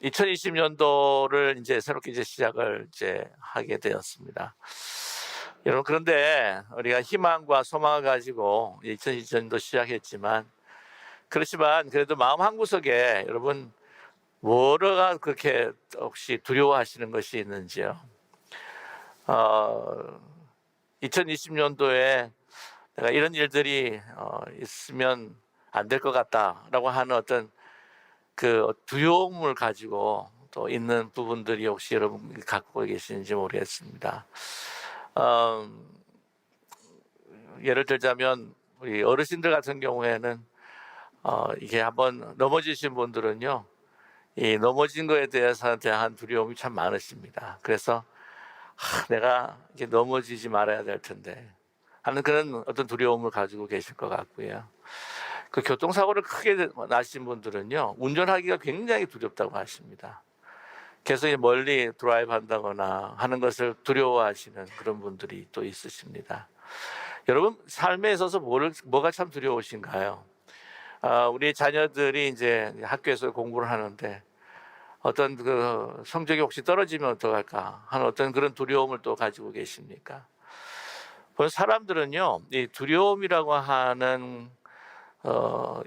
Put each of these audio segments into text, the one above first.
2020년도를 이제 새롭게 이제 시작을 이제 하게 되었습니다. 여러분, 그런데 우리가 희망과 소망을 가지고 2020년도 시작했지만, 그렇지만 그래도 마음 한구석에 여러분 뭐가 그렇게 혹시 두려워하시는 것이 있는지요? 2020년도에 내가 이런 일들이 있으면 안 될 것 같다라고 하는 어떤 그 두려움을 가지고 또 있는 부분들이 혹시 여러분 갖고 계시는지 모르겠습니다. 어, 예를 들자면 우리 어르신들 같은 경우에는 이게 한번 넘어지신 분들은요, 이 넘어진 거에 대한 두려움이 참 많으십니다. 그래서 내가 이제 넘어지지 말아야 될 텐데 하는 그런 어떤 두려움을 가지고 계실 것 같고요. 그 교통사고를 크게 나신 분들은요, 운전하기가 굉장히 두렵다고 하십니다. 계속 멀리 드라이브 한다거나 하는 것을 두려워하시는 그런 분들이 또 있으십니다. 여러분, 삶에 있어서 뭐가 참 두려우신가요? 우리 자녀들이 이제 학교에서 공부를 하는데 어떤 그 성적이 혹시 떨어지면 어떡할까 하는 어떤 그런 두려움을 또 가지고 계십니까? 사람들은요, 이 두려움이라고 하는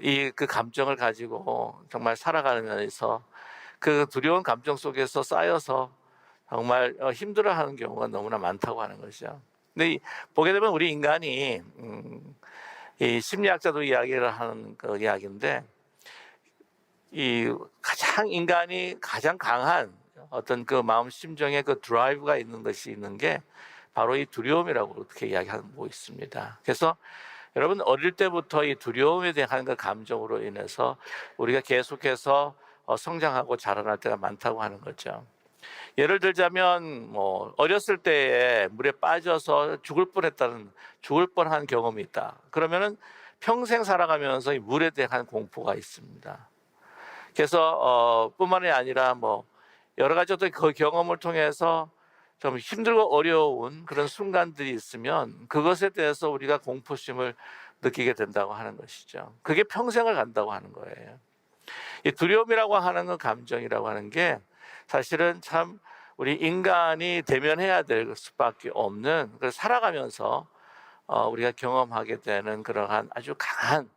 이 그 감정을 가지고 정말 살아가면서 그 두려운 감정 속에서 쌓여서 정말 힘들어하는 경우가 너무나 많다고 하는 것이죠. 근데 보게 되면 우리 인간이 이 심리학자도 이야기를 하는 그 이야기인데, 이 인간이 가장 강한 어떤 그 마음 심정의 그 드라이브가 있는 것이 있는 게 바로 이 두려움이라고 어떻게 이야기하고 있습니다. 그래서 여러분, 어릴 때부터 이 두려움에 대한 그 감정으로 인해서 우리가 계속해서 성장하고 자라날 때가 많다고 하는 거죠. 예를 들자면 뭐 어렸을 때에 물에 빠져서 죽을 뻔한 경험이 있다. 그러면은 평생 살아가면서 이 물에 대한 공포가 있습니다. 그래서 뿐만이 아니라 뭐 여러 가지 어떤 그 경험을 통해서 좀 힘들고 어려운 그런 순간들이 있으면 그것에 대해서 우리가 공포심을 느끼게 된다고 하는 것이죠. 그게 평생을 간다고 하는 거예요. 이 두려움이라고 하는 그 감정이라고 하는 게 사실은 참 우리 인간이 대면해야 될 수밖에 없는, 그래서 살아가면서 우리가 경험하게 되는 그러한 아주 강한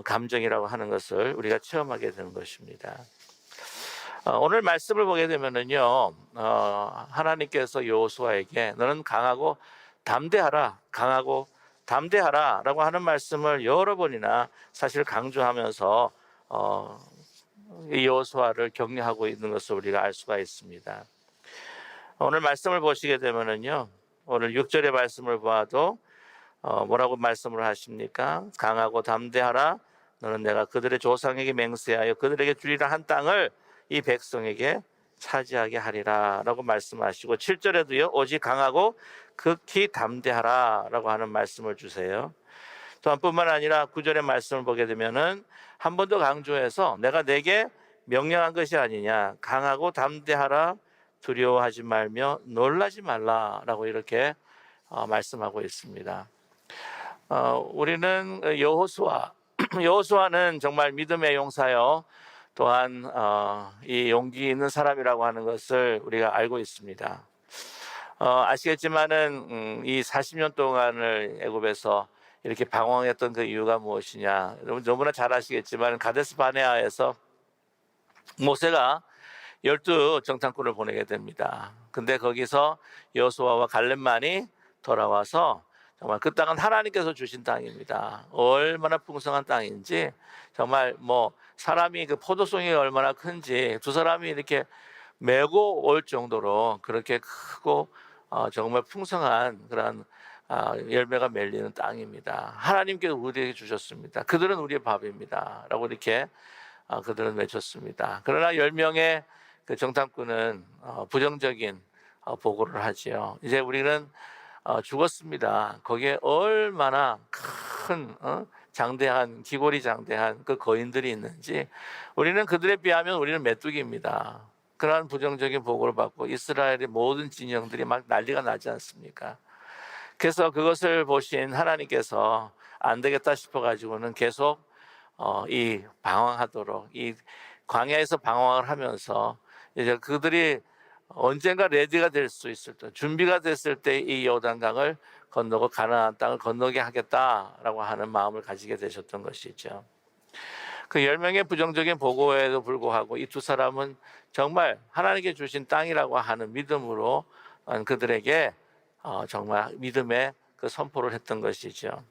감정이라고 하는 것을 우리가 체험하게 되는 것입니다. 오늘 말씀을 보게 되면은요, 하나님께서 여호수아에게 너는 강하고 담대하라라고 하는 말씀을 여러 번이나 사실 강조하면서 이 여호수아를 격려하고 있는 것을 우리가 알 수가 있습니다. 오늘 말씀을 보시게 되면은요, 오늘 6절의 말씀을 보아도 뭐라고 말씀을 하십니까? 강하고 담대하라. 너는 내가 그들의 조상에게 맹세하여 그들에게 주리라 한 땅을 이 백성에게 차지하게 하리라 라고 말씀하시고, 7절에도요, 오직 강하고 극히 담대하라 라고 하는 말씀을 주세요. 또한 뿐만 아니라 9절의 말씀을 보게 되면은 한 번 더 강조해서 내가 내게 명령한 것이 아니냐, 강하고 담대하라, 두려워하지 말며 놀라지 말라라고 이렇게 말씀하고 있습니다. 우리는 여호수아는 정말 믿음의 용사요, 또한 이 용기 있는 사람이라고 하는 것을 우리가 알고 있습니다. 아시겠지만은 이 40년 동안을 애굽에서 이렇게 방황했던 그 이유가 무엇이냐, 여러분 너무나 잘 아시겠지만 가데스 바네아에서 모세가 12 정탐꾼을 보내게 됩니다. 근데 거기서 여호수아와 갈렙만이 돌아와서 정말 그 땅은 하나님께서 주신 땅입니다. 얼마나 풍성한 땅인지, 정말 뭐 사람이 그 포도송이 얼마나 큰지 두 사람이 이렇게 메고 올 정도로 그렇게 크고 정말 풍성한 그런 열매가 맺리는 땅입니다. 하나님께서 우리에게 주셨습니다. 그들은 우리의 밥입니다 라고 이렇게 그들은 외쳤습니다. 그러나 10명의 그 정탐꾼은 부정적인 보고를 하지요. 이제 우리는 죽었습니다. 거기에 얼마나 큰 장대한, 기골이 장대한 그 거인들이 있는지, 우리는 그들에 비하면 우리는 메뚜기입니다. 그러한 부정적인 보고를 받고 이스라엘의 모든 진영들이 막 난리가 나지 않습니까? 그래서 그것을 보신 하나님께서 안 되겠다 싶어가지고는 계속 이 방황하도록, 이 광야에서 방황을 하면서 이제 그들이 언젠가 레디가 될 수 있을 때, 준비가 됐을 때 이 요단강을 건너고 가나안 땅을 건너게 하겠다라고 하는 마음을 가지게 되셨던 것이죠. 그 10명의 부정적인 보고에도 불구하고 이 두 사람은 정말 하나님께 주신 땅이라고 하는 믿음으로 그들에게 정말 믿음의 그 선포를 했던 것이죠.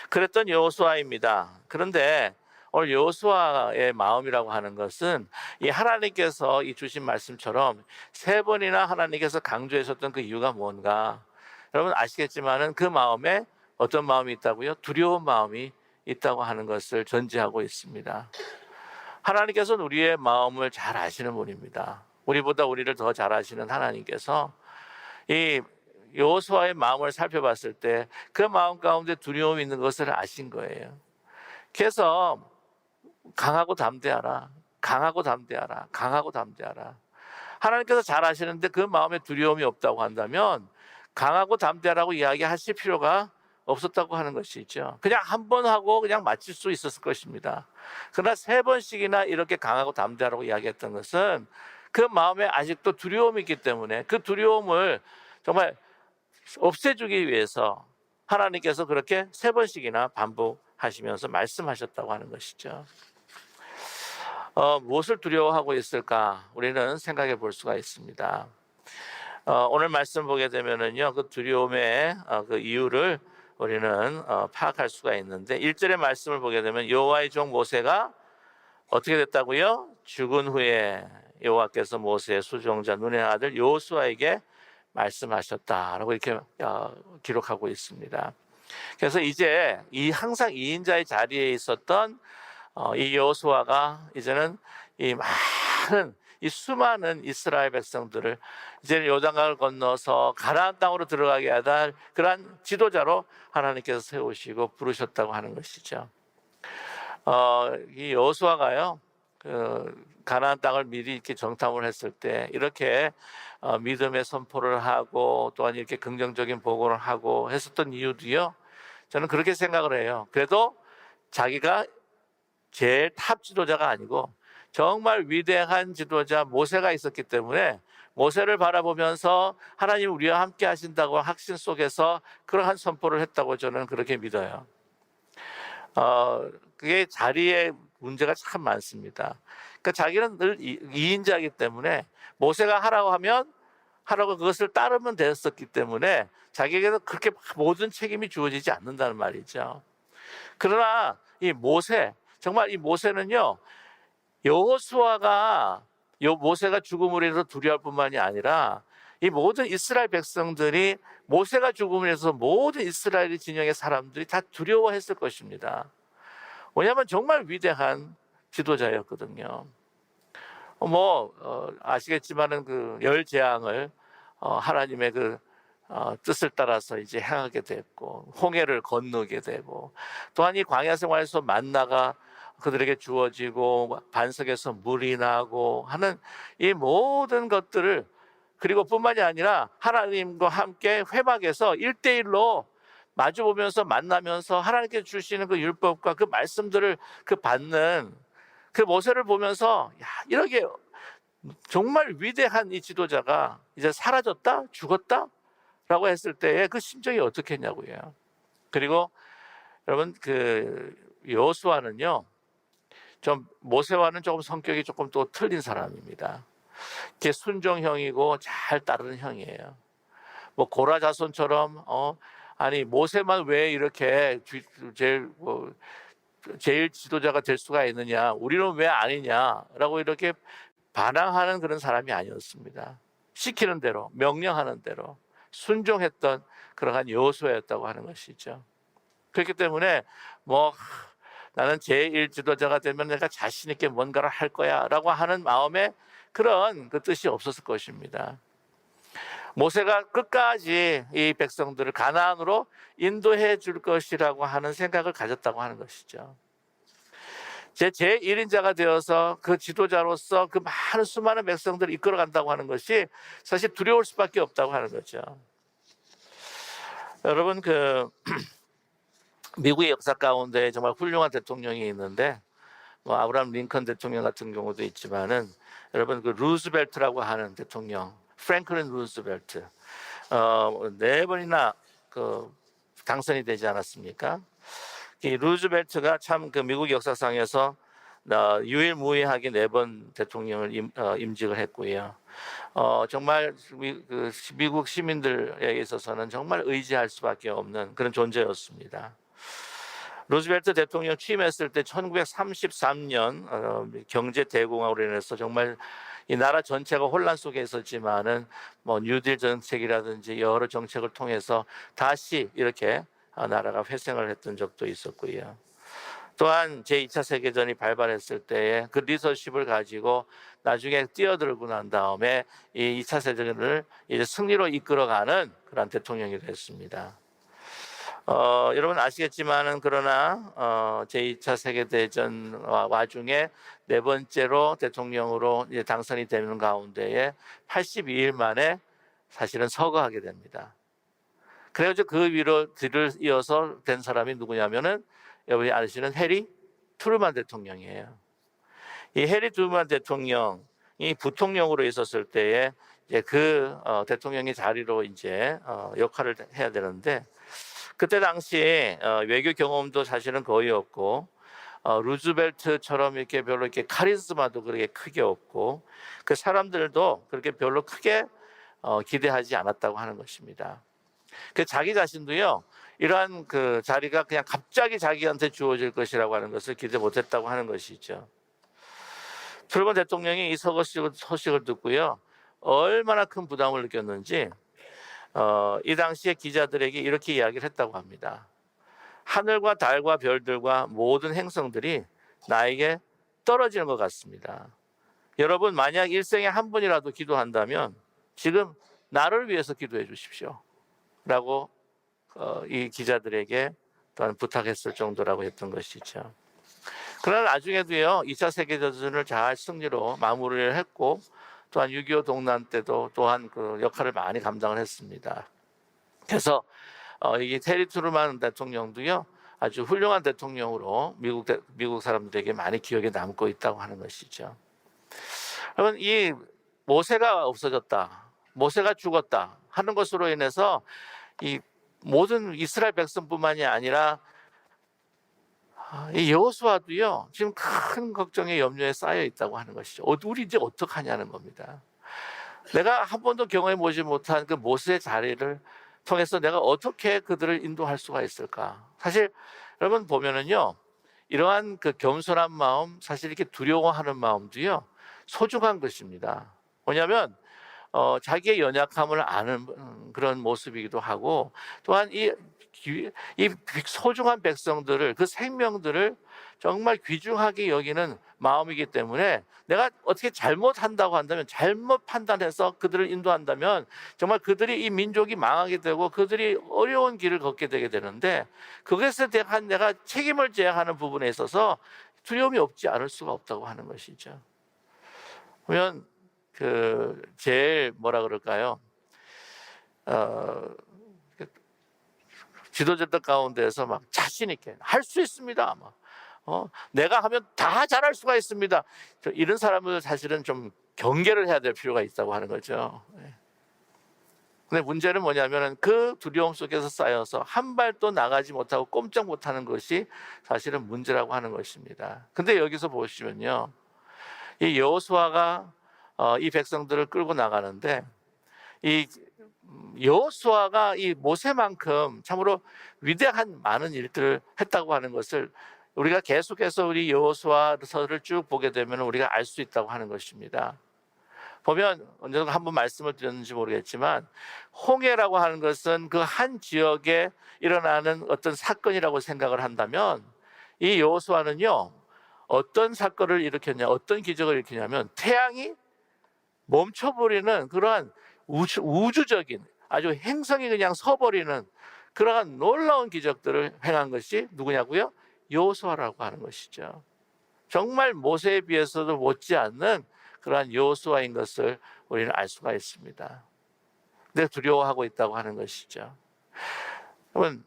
그랬던 여호수아입니다. 그런데 오늘 여호수아의 마음이라고 하는 것은 이 하나님께서 이 주신 말씀처럼 3번이나 하나님께서 강조하셨던 그 이유가 뭔가, 여러분 아시겠지만은 그 마음에 어떤 마음이 있다고요? 두려운 마음이 있다고 하는 것을 전제하고 있습니다. 하나님께서는 우리의 마음을 잘 아시는 분입니다. 우리보다 우리를 더 잘 아시는 하나님께서 이 여호수아의 마음을 살펴봤을 때 그 마음 가운데 두려움이 있는 것을 아신 거예요. 그래서 강하고 담대하라, 강하고 담대하라, 강하고 담대하라. 하나님께서 잘 아시는데 그 마음에 두려움이 없다고 한다면 강하고 담대하라고 이야기하실 필요가 없었다고 하는 것이죠. 그냥 한 번 하고 그냥 마칠 수 있었을 것입니다. 그러나 3번씩이나 이렇게 강하고 담대하라고 이야기했던 것은 그 마음에 아직도 두려움이 있기 때문에 그 두려움을 정말 없애주기 위해서 하나님께서 그렇게 3번씩이나 반복하시면서 말씀하셨다고 하는 것이죠. 무엇을 두려워하고 있을까? 우리는 생각해 볼 수가 있습니다. 오늘 말씀 보게 되면은요, 그 두려움의 그 이유를 우리는 파악할 수가 있는데 1절의 말씀을 보게 되면 여호와의 종 모세가 어떻게 됐다고요? 죽은 후에 여호와께서 모세의 수종자 눈의 아들 여호수아에게 말씀하셨다라고 이렇게 기록하고 있습니다. 그래서 이제 항상 2인자의 자리에 있었던 이 여호수아가 이제는 이 수많은 이스라엘 백성들을 이제 요단강을 건너서 가나안 땅으로 들어가게 하다 그러한 지도자로 하나님께서 세우시고 부르셨다고 하는 것이죠. 이 여호수아가요, 가나안 땅을 미리 이렇게 정탐을 했을 때 이렇게 믿음의 선포를 하고 또한 이렇게 긍정적인 보고를 하고 했었던 이유도요, 저는 그렇게 생각을 해요. 그래도 자기가 제일 탑 지도자가 아니고 정말 위대한 지도자 모세가 있었기 때문에 모세를 바라보면서 하나님 우리와 함께 하신다고 확신 속에서 그러한 선포를 했다고 저는 그렇게 믿어요. 그게 자리에 문제가 참 많습니다. 그러니까 자기는 늘 2인자이기 때문에 모세가 하라고 하면 하라고 그것을 따르면 됐었기 때문에 자기에게는 그렇게 모든 책임이 주어지지 않는다는 말이죠. 그러나 이 모세, 정말 이 모세는요, 모세가 죽음으로 인해서 두려워할 뿐만이 아니라 이 모든 이스라엘 백성들이 모세가 죽음으로 인해서 모든 이스라엘 진영의 사람들이 다 두려워했을 것입니다. 왜냐하면 정말 위대한 지도자였거든요. 아시겠지만은 그 열 재앙을 하나님의 그 뜻을 따라서 이제 행하게 됐고 홍해를 건너게 되고 또한 이 광야 생활에서 만나가 그들에게 주어지고 반석에서 물이 나고 하는 이 모든 것들을, 그리고 뿐만이 아니라 하나님과 함께 회막에서 1대1로 마주보면서 만나면서 하나님께 주시는 그 율법과 그 말씀들을 받는 그 모세를 보면서 이렇게 정말 위대한 이 지도자가 이제 사라졌다? 죽었다? 라고 했을 때의 그 심정이 어떻겠냐고요. 그리고 여러분 그 여호수아는요, 좀 모세와는 조금 성격이 조금 또 틀린 사람입니다. 이렇게 순종형이고 잘 따르는 형이에요. 고라 자손처럼 모세만 왜 이렇게 제일 지도자가 될 수가 있느냐, 우리는 왜 아니냐라고 이렇게 반항하는 그런 사람이 아니었습니다. 시키는 대로, 명령하는 대로 순종했던 그러한 여호수아였다고 하는 것이죠. 그렇기 때문에 나는 제1 지도자가 되면 내가 자신 있게 뭔가를 할 거야 라고 하는 마음에 그런 그 뜻이 없었을 것입니다. 모세가 끝까지 이 백성들을 가나안으로 인도해 줄 것이라고 하는 생각을 가졌다고 하는 것이죠. 제1인자가 되어서 그 지도자로서 그 많은 수많은 백성들을 이끌어 간다고 하는 것이 사실 두려울 수밖에 없다고 하는 거죠. 여러분, 미국의 역사 가운데 정말 훌륭한 대통령이 있는데 뭐 아브라함 링컨 대통령 같은 경우도 있지만은 여러분 그 루즈벨트라고 하는 대통령, 프랭클린 루즈벨트, 4번이나 그 당선이 되지 않았습니까? 이 루즈벨트가 참 그 미국 역사상에서 유일무이하게 4번 대통령을 임직을 했고요. 정말 미국 시민들에 있어서는 정말 의지할 수밖에 없는 그런 존재였습니다. 루즈벨트 대통령 취임했을 때 1933년 경제 대공황으로 인해서 정말 이 나라 전체가 혼란 속에 있었지만은 뭐 뉴딜 정책이라든지 여러 정책을 통해서 다시 이렇게 나라가 회생을 했던 적도 있었고요. 또한 제2차 세계전이 발발했을 때에 그 리더십을 가지고 나중에 뛰어들고 난 다음에 이 2차 세계전을 이제 승리로 이끌어가는 그런 대통령이 됐습니다. 여러분 아시겠지만은 그러나 제2차 세계대전 와중에 4번째로 대통령으로 이제 당선이 되는 가운데에 82일 만에 사실은 서거하게 됩니다. 그래가지고 그 위로 뒤를 이어서 된 사람이 누구냐면은 여러분이 아시는 해리 트루만 대통령이에요. 이 해리 트루만 대통령이 부통령으로 있었을 때에 이제 그 대통령의 자리로 이제 역할을 해야 되는데 그때 당시 외교 경험도 사실은 거의 없고 루즈벨트처럼 이렇게 별로 이렇게 카리스마도 그렇게 크게 없고 그 사람들도 그렇게 별로 크게 기대하지 않았다고 하는 것입니다. 그 자기 자신도요 이러한 그 자리가 그냥 갑자기 자기한테 주어질 것이라고 하는 것을 기대 못했다고 하는 것이죠. 트루먼 대통령이 이 소식을 듣고요 얼마나 큰 부담을 느꼈는지 이 당시에 기자들에게 이렇게 이야기를 했다고 합니다. 하늘과 달과 별들과 모든 행성들이 나에게 떨어지는 것 같습니다. 여러분 만약 일생에 한 번이라도 기도한다면 지금 나를 위해서 기도해 주십시오 라고 이 기자들에게 또한 부탁했을 정도라고 했던 것이죠. 그러나 나중에도요 2차 세계대전을 잘 승리로 마무리를 했고 또한 6.25 동란 때도 또한 그 역할을 많이 감당을 했습니다. 그래서 이 테리 트루만 대통령도요 아주 훌륭한 대통령으로 미국 사람들에게 많이 기억에 남고 있다고 하는 것이죠. 여러분 이 모세가 없어졌다, 모세가 죽었다 하는 것으로 인해서 이 모든 이스라엘 백성뿐만이 아니라 이 여호수아도요 지금 큰 걱정의 염려에 쌓여 있다고 하는 것이죠. 우리 이제 어떡하냐는 겁니다. 내가 한 번도 경험해 보지 못한 그 모세의 자리를 통해서 내가 어떻게 그들을 인도할 수가 있을까? 사실 여러분 보면은요 이러한 그 겸손한 마음, 사실 이렇게 두려워하는 마음도요 소중한 것입니다. 뭐냐면 자기의 연약함을 아는 그런 모습이기도 하고 또한 이 소중한 백성들을 그 생명들을 정말 귀중하게 여기는 마음이기 때문에 내가 어떻게 잘못한다고 한다면 잘못 판단해서 그들을 인도한다면 정말 그들이 이 민족이 망하게 되고 그들이 어려운 길을 걷게 되게 되는데 그것에 대한 내가 책임을 져야 하는 부분에 있어서 두려움이 없지 않을 수가 없다고 하는 것이죠. 보면 그 제일 뭐라 그럴까요? 지도자들 가운데서 막 자신 있게 할 수 있습니다. 내가 하면 다 잘할 수가 있습니다. 이런 사람을 사실은 좀 경계를 해야 될 필요가 있다고 하는 거죠. 근데 문제는 뭐냐면은 그 두려움 속에서 쌓여서 한 발도 나가지 못하고 꼼짝 못하는 것이 사실은 문제라고 하는 것입니다. 근데 여기서 보시면요, 이 여호수아가 이 백성들을 끌고 나가는데 이 여호수아가 이 모세만큼 참으로 위대한 많은 일들을 했다고 하는 것을 우리가 계속해서 우리 여호수아서를 쭉 보게 되면 우리가 알 수 있다고 하는 것입니다. 보면 언젠가 한번 말씀을 드렸는지 모르겠지만 홍해라고 하는 것은 그 한 지역에 일어나는 어떤 사건이라고 생각을 한다면 이 여호수아는요 어떤 사건을 일으켰냐, 어떤 기적을 일으켰냐면 태양이 멈춰버리는 그러한 우주적인 아주 행성이 그냥 서버리는 그러한 놀라운 기적들을 행한 것이 누구냐고요? 여호수아라고 하는 것이죠. 정말 모세에 비해서도 못지않는 그러한 여호수아인 것을 우리는 알 수가 있습니다. 근데 두려워하고 있다고 하는 것이죠. 여러분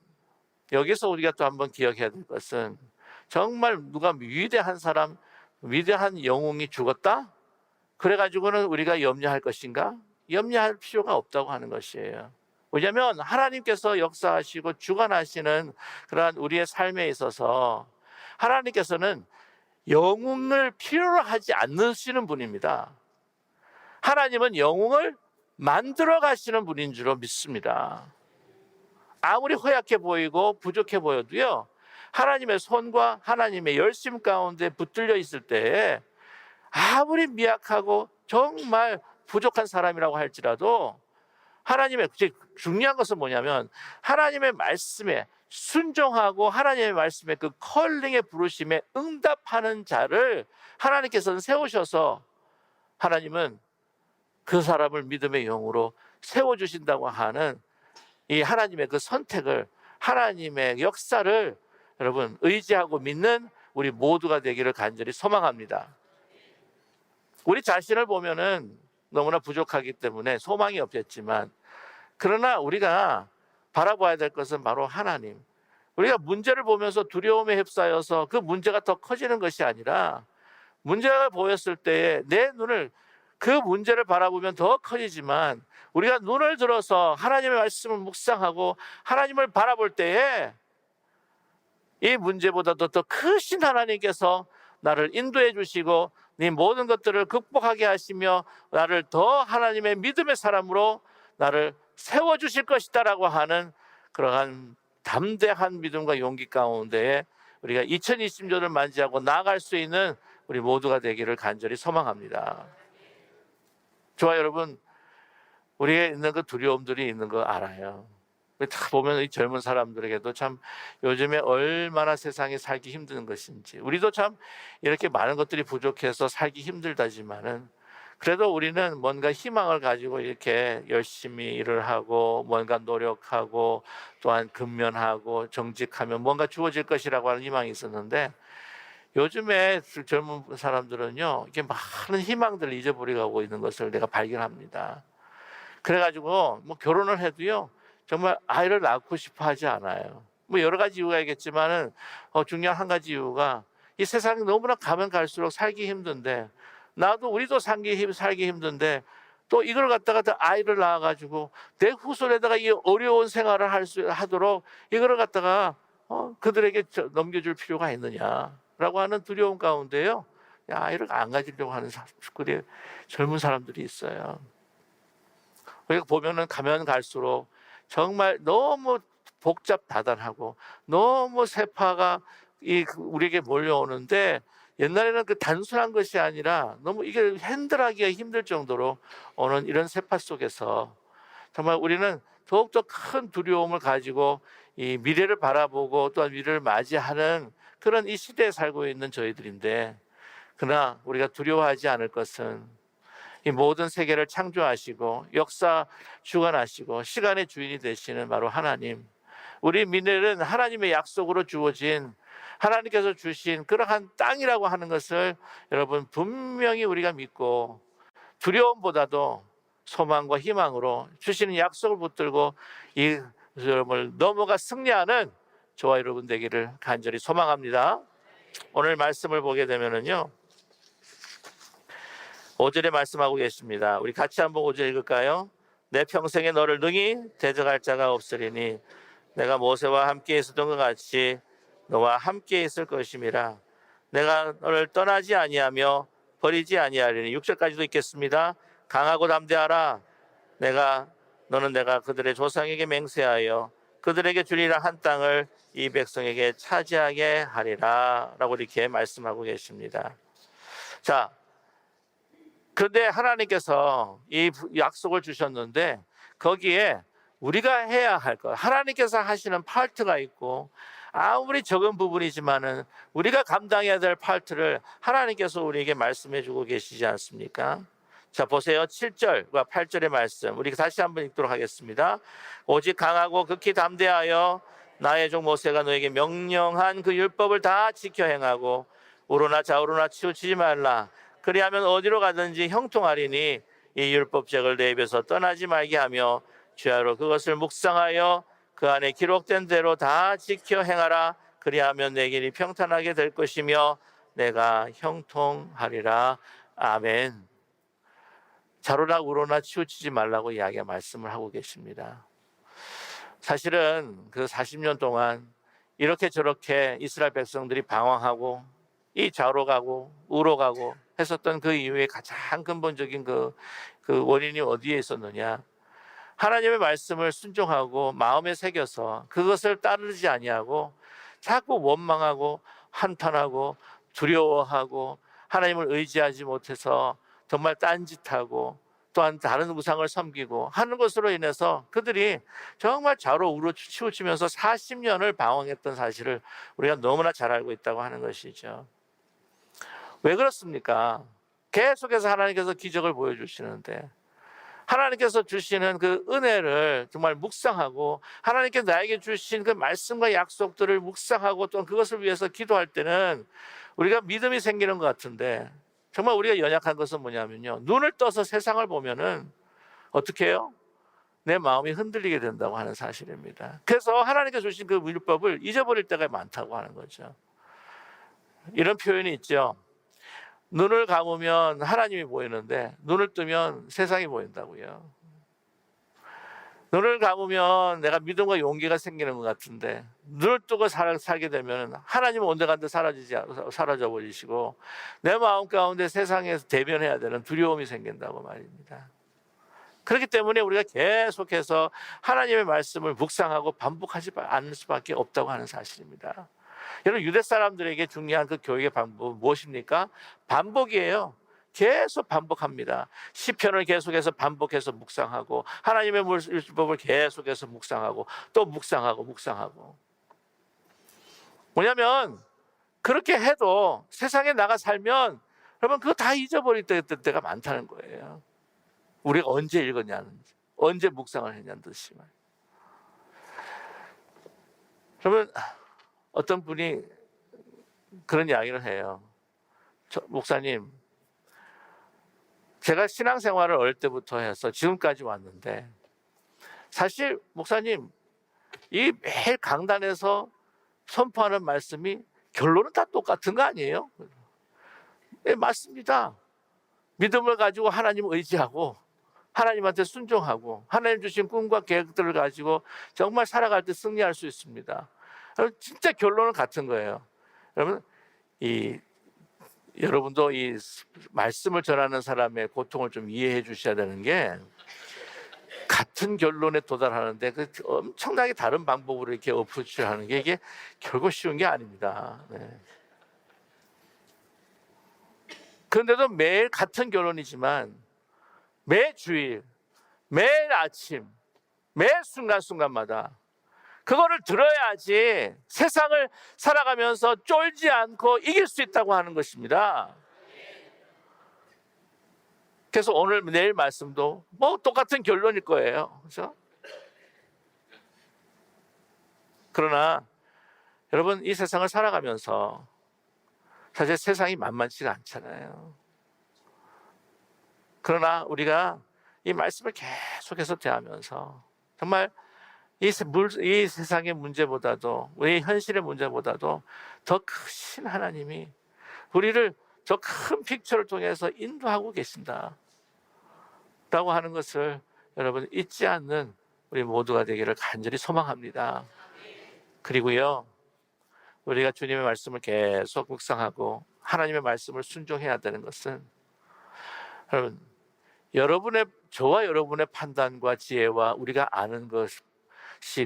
여기서 우리가 또 한번 기억해야 될 것은 정말 누가 위대한 사람, 위대한 영웅이 죽었다? 그래가지고는 우리가 염려할 것인가? 염려할 필요가 없다고 하는 것이에요. 왜냐하면 하나님께서 역사하시고 주관하시는 그러한 우리의 삶에 있어서 하나님께서는 영웅을 필요로 하지 않으시는 분입니다. 하나님은 영웅을 만들어 가시는 분인 줄로 믿습니다. 아무리 허약해 보이고 부족해 보여도요, 하나님의 손과 하나님의 열심 가운데 붙들려 있을 때에 아무리 미약하고 정말 부족한 사람이라고 할지라도 하나님의, 중요한 것은 뭐냐면 하나님의 말씀에 순종하고 하나님의 말씀에 그 컬링의 부르심에 응답하는 자를 하나님께서는 세우셔서 하나님은 그 사람을 믿음의 영으로 세워주신다고 하는 이 하나님의 그 선택을, 하나님의 역사를 여러분 의지하고 믿는 우리 모두가 되기를 간절히 소망합니다. 우리 자신을 보면은 너무나 부족하기 때문에 소망이 없겠지만, 그러나 우리가 바라봐야 될 것은 바로 하나님. 우리가 문제를 보면서 두려움에 휩싸여서 그 문제가 더 커지는 것이 아니라, 문제가 보였을 때에 내 눈을, 그 문제를 바라보면 더 커지지만 우리가 눈을 들어서 하나님의 말씀을 묵상하고 하나님을 바라볼 때에 이 문제보다도 더 크신 하나님께서 나를 인도해 주시고 네 모든 것들을 극복하게 하시며 나를 더 하나님의 믿음의 사람으로 나를 세워주실 것이다라고 하는 그러한 담대한 믿음과 용기 가운데에 우리가 2020년을 맞이하고 나아갈 수 있는 우리 모두가 되기를 간절히 소망합니다. 저와 여러분, 우리에 있는 그 두려움들이 있는 거 알아요. 다 보면 이 젊은 사람들에게도 참 요즘에 얼마나 세상에 살기 힘든 것인지, 우리도 참 이렇게 많은 것들이 부족해서 살기 힘들다지만은 그래도 우리는 뭔가 희망을 가지고 이렇게 열심히 일을 하고 뭔가 노력하고 또한 근면하고 정직하면 뭔가 주어질 것이라고 하는 희망이 있었는데, 요즘에 젊은 사람들은요, 이게 많은 희망들을 잊어버리고 있는 것을 내가 발견합니다. 그래가지고 뭐 결혼을 해도요, 정말 아이를 낳고 싶어 하지 않아요. 뭐 여러 가지 이유가 있겠지만은 중요한 한 가지 이유가, 이 세상이 너무나 가면 갈수록 살기 힘든데, 나도 우리도 살기 힘든데 또 이걸 갖다가 아이를 낳아가지고 내 후손에다가 이 어려운 생활을 하도록 이걸 갖다가 그들에게 넘겨줄 필요가 있느냐라고 하는 두려움 가운데요, 아이를 안 가지려고 하는 그래 젊은 사람들이 있어요. 우리가 보면은 가면 갈수록 정말 너무 복잡다단하고 너무 세파가 우리에게 몰려오는데, 옛날에는 그 단순한 것이 아니라 너무 이게 핸들하기가 힘들 정도로 오는 이런 세파 속에서 정말 우리는 더욱더 큰 두려움을 가지고 이 미래를 바라보고 또한 미래를 맞이하는 그런 이 시대에 살고 있는 저희들인데, 그러나 우리가 두려워하지 않을 것은 이 모든 세계를 창조하시고 역사 주관하시고 시간의 주인이 되시는 바로 하나님, 우리 미래는 하나님의 약속으로 주어진, 하나님께서 주신 그러한 땅이라고 하는 것을 여러분 분명히 우리가 믿고, 두려움보다도 소망과 희망으로 주시는 약속을 붙들고 이 여러분을 넘어가 승리하는 저와 여러분 되기를 간절히 소망합니다. 오늘 말씀을 보게 되면은요, 5절에 말씀하고 계십니다. 우리 같이 한번 5절 읽을까요? 내 평생에 너를 능히 대적할 자가 없으리니 내가 모세와 함께 있었던 것 같이 너와 함께 있을 것임이라. 내가 너를 떠나지 아니하며 버리지 아니하리니. 6절까지도 읽겠습니다. 강하고 담대하라. 너는 내가 그들의 조상에게 맹세하여 그들에게 주리라 한 땅을 이 백성에게 차지하게 하리라 라고 이렇게 말씀하고 계십니다. 자, 그런데 하나님께서 이 약속을 주셨는데 거기에 우리가 해야 할 것, 하나님께서 하시는 파트가 있고, 아무리 적은 부분이지만은 우리가 감당해야 될 파트를 하나님께서 우리에게 말씀해 주고 계시지 않습니까? 자, 보세요. 7절과 8절의 말씀 우리 다시 한번 읽도록 하겠습니다. 오직 강하고 극히 담대하여 나의 종 모세가 너에게 명령한 그 율법을 다 지켜 행하고 우로나 좌우로나 치우치지 말라. 그리하면 어디로 가든지 형통하리니 이 율법책을 내 입에서 떠나지 말게 하며 주야로 그것을 묵상하여 그 안에 기록된 대로 다 지켜 행하라. 그리하면 내 길이 평탄하게 될 것이며 내가 형통하리라. 아멘. 자로나 우로나 치우치지 말라고 이야기가 말씀을 하고 계십니다. 사실은 그 40년 동안 이렇게 저렇게 이스라엘 백성들이 방황하고 이 좌로 가고 우로 가고 했었던 그 이유의 가장 근본적인 그 원인이 어디에 있었느냐? 하나님의 말씀을 순종하고 마음에 새겨서 그것을 따르지 아니하고 자꾸 원망하고 한탄하고 두려워하고 하나님을 의지하지 못해서 정말 딴짓하고 또한 다른 우상을 섬기고 하는 것으로 인해서 그들이 정말 좌로 우로 치우치면서 40년을 방황했던 사실을 우리가 너무나 잘 알고 있다고 하는 것이죠. 왜 그렇습니까? 계속해서 하나님께서 기적을 보여주시는데 하나님께서 주시는 그 은혜를 정말 묵상하고 하나님께 나에게 주신 그 말씀과 약속들을 묵상하고 또 그것을 위해서 기도할 때는 우리가 믿음이 생기는 것 같은데 정말 우리가 연약한 것은 뭐냐면요, 눈을 떠서 세상을 보면은 어떻게 해요? 내 마음이 흔들리게 된다고 하는 사실입니다. 그래서 하나님께서 주신 그 율법을 잊어버릴 때가 많다고 하는 거죠. 이런 표현이 있죠. 눈을 감으면 하나님이 보이는데 눈을 뜨면 세상이 보인다고요. 눈을 감으면 내가 믿음과 용기가 생기는 것 같은데 눈을 뜨고 살게 되면 하나님은 온데간데 사라져 버리시고 내 마음 가운데 세상에서 대면해야 되는 두려움이 생긴다고 말입니다. 그렇기 때문에 우리가 계속해서 하나님의 말씀을 묵상하고 반복하지 않을 수밖에 없다고 하는 사실입니다. 여러분, 유대 사람들에게 중요한 그 교육의 방법은 무엇입니까? 반복이에요. 계속 반복합니다. 시편을 계속해서 반복해서 묵상하고 하나님의 율법을 계속해서 묵상하고 또 묵상하고 뭐냐면 그렇게 해도 세상에 나가 살면 여러분 그거 다 잊어버릴 때가 많다는 거예요. 우리가 언제 읽었냐는, 언제 묵상을 했냐는 뜻이 말이에요. 그러면 어떤 분이 그런 이야기를 해요. 목사님, 제가 신앙생활을 어릴 때부터 해서 지금까지 왔는데 사실 목사님 이 매일 강단에서 선포하는 말씀이 결론은 다 똑같은 거 아니에요? 네, 맞습니다. 믿음을 가지고 하나님을 의지하고 하나님한테 순종하고 하나님 주신 꿈과 계획들을 가지고 정말 살아갈 때 승리할 수 있습니다. 진짜 결론은 같은 거예요. 여러분, 여러분도 이 말씀을 전하는 사람의 고통을 좀 이해해 주셔야 되는 게 같은 결론에 도달하는데 그 엄청나게 다른 방법으로 이렇게 어프로치를 하는 게 이게 결국 쉬운 게 아닙니다. 네. 그런데도 매일 같은 결론이지만 매 주일, 매일 아침, 매 순간순간마다 그거를 들어야지 세상을 살아가면서 쫄지 않고 이길 수 있다고 하는 것입니다. 그래서 오늘 내일 말씀도 뭐 똑같은 결론일 거예요. 그렇죠? 그러나 여러분 이 세상을 살아가면서 사실 세상이 만만치가 않잖아요. 그러나 우리가 이 말씀을 계속해서 대하면서 정말 이 세상의 문제보다도 우리 현실의 문제보다도 더 크신 하나님이 우리를 저 큰 픽처를 통해서 인도하고 계신다 라고 하는 것을 여러분 잊지 않는 우리 모두가 되기를 간절히 소망합니다. 그리고요, 우리가 주님의 말씀을 계속 묵상하고 하나님의 말씀을 순종해야 되는 것은 여러분, 저와 여러분의 판단과 지혜와 우리가 아는 것이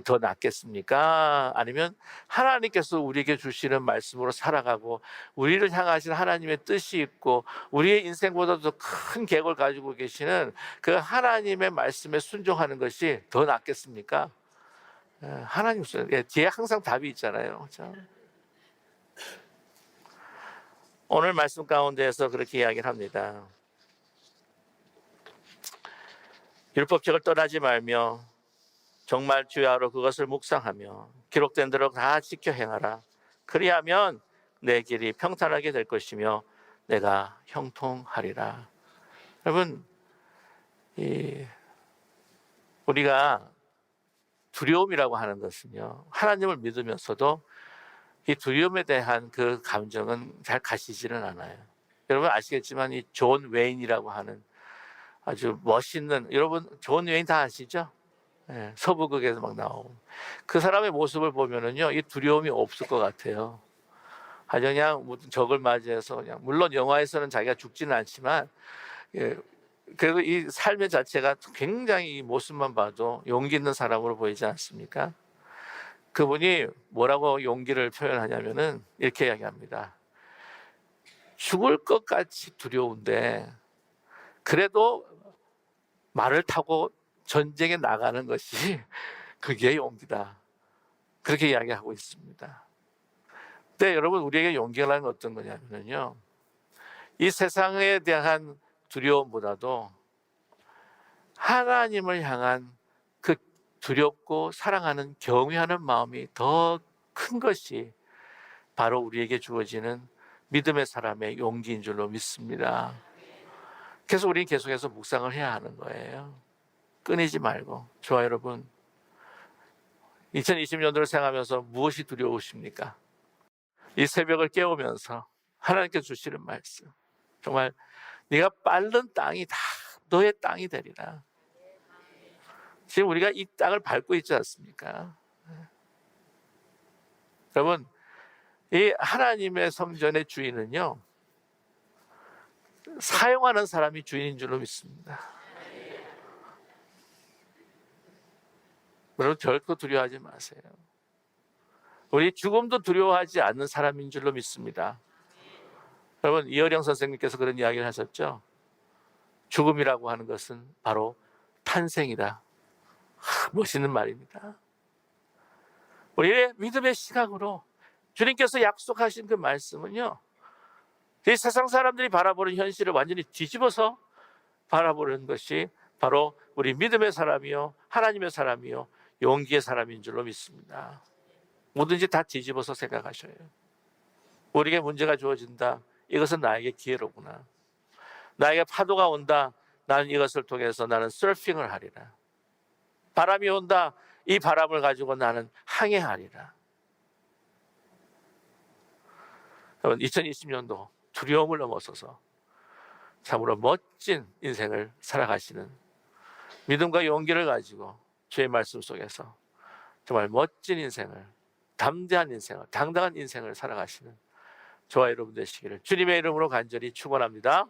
더 낫겠습니까? 아니면 하나님께서 우리에게 주시는 말씀으로 살아가고 우리를 향하신 하나님의 뜻이 있고 우리의 인생보다도 큰 계획을 가지고 계시는 그 하나님의 말씀에 순종하는 것이 더 낫겠습니까? 하나님 뒤에 항상 답이 있잖아요. 그렇죠? 오늘 말씀 가운데에서 그렇게 이야기를 합니다. 율법책을 떠나지 말며 정말 주야로 그것을 묵상하며 기록된 대로 다 지켜 행하라. 그리하면 내 길이 평탄하게 될 것이며 내가 형통하리라. 여러분, 우리가 두려움이라고 하는 것은요, 하나님을 믿으면서도 이 두려움에 대한 그 감정은 잘 가시지는 않아요. 여러분 아시겠지만 이 존 웨인이라고 하는 아주 멋있는, 여러분 존 웨인 다 아시죠? 예, 서부극에서 막 나오고 그 사람의 모습을 보면은요 이 두려움이 없을 것 같아요. 아주 그냥 무슨 적을 맞이해서 그냥, 물론 영화에서는 자기가 죽지는 않지만 예, 그래도 이 삶의 자체가 굉장히 이 모습만 봐도 용기 있는 사람으로 보이지 않습니까? 그분이 뭐라고 용기를 표현하냐면은 이렇게 이야기합니다. 죽을 것 같이 두려운데 그래도 말을 타고 전쟁에 나가는 것이 그게 용기다. 그렇게 이야기하고 있습니다. 근데 여러분 우리에게 용기라는 건 어떤 거냐면요. 이 세상에 대한 두려움보다도 하나님을 향한 그 두렵고 사랑하는 경외하는 마음이 더 큰 것이 바로 우리에게 주어지는 믿음의 사람의 용기인 줄로 믿습니다. 그래서 우리는 계속해서 묵상을 해야 하는 거예요. 끊이지 말고. 좋아요, 여러분. 2020년도를 생각하면서 무엇이 두려우십니까? 이 새벽을 깨우면서 하나님께 주시는 말씀. 정말 네가 밟는 땅이 다 너의 땅이 되리라. 지금 우리가 이 땅을 밟고 있지 않습니까? 여러분, 이 하나님의 성전의 주인은요, 사용하는 사람이 주인인 줄로 믿습니다. 여러분, 결코 두려워하지 마세요. 우리 죽음도 두려워하지 않는 사람인 줄로 믿습니다. 여러분, 이어령 선생님께서 그런 이야기를 하셨죠? 죽음이라고 하는 것은 바로 탄생이다. 멋있는 말입니다. 우리의 믿음의 시각으로 주님께서 약속하신 그 말씀은요, 이 세상 사람들이 바라보는 현실을 완전히 뒤집어서 바라보는 것이 바로 우리 믿음의 사람이요, 하나님의 사람이요, 용기의 사람인 줄로 믿습니다. 뭐든지 다 뒤집어서 생각하셔요. 우리에게 문제가 주어진다. 이것은 나에게 기회로구나. 나에게 파도가 온다. 나는 이것을 통해서 나는 서핑을 하리라. 바람이 온다. 이 바람을 가지고 나는 항해하리라. 여러분, 2020년도 두려움을 넘어서서 참으로 멋진 인생을 살아가시는 믿음과 용기를 가지고 주의 말씀 속에서 정말 멋진 인생을, 담대한 인생을, 당당한 인생을 살아가시는 저와 여러분 되시기를 주님의 이름으로 간절히 축원합니다.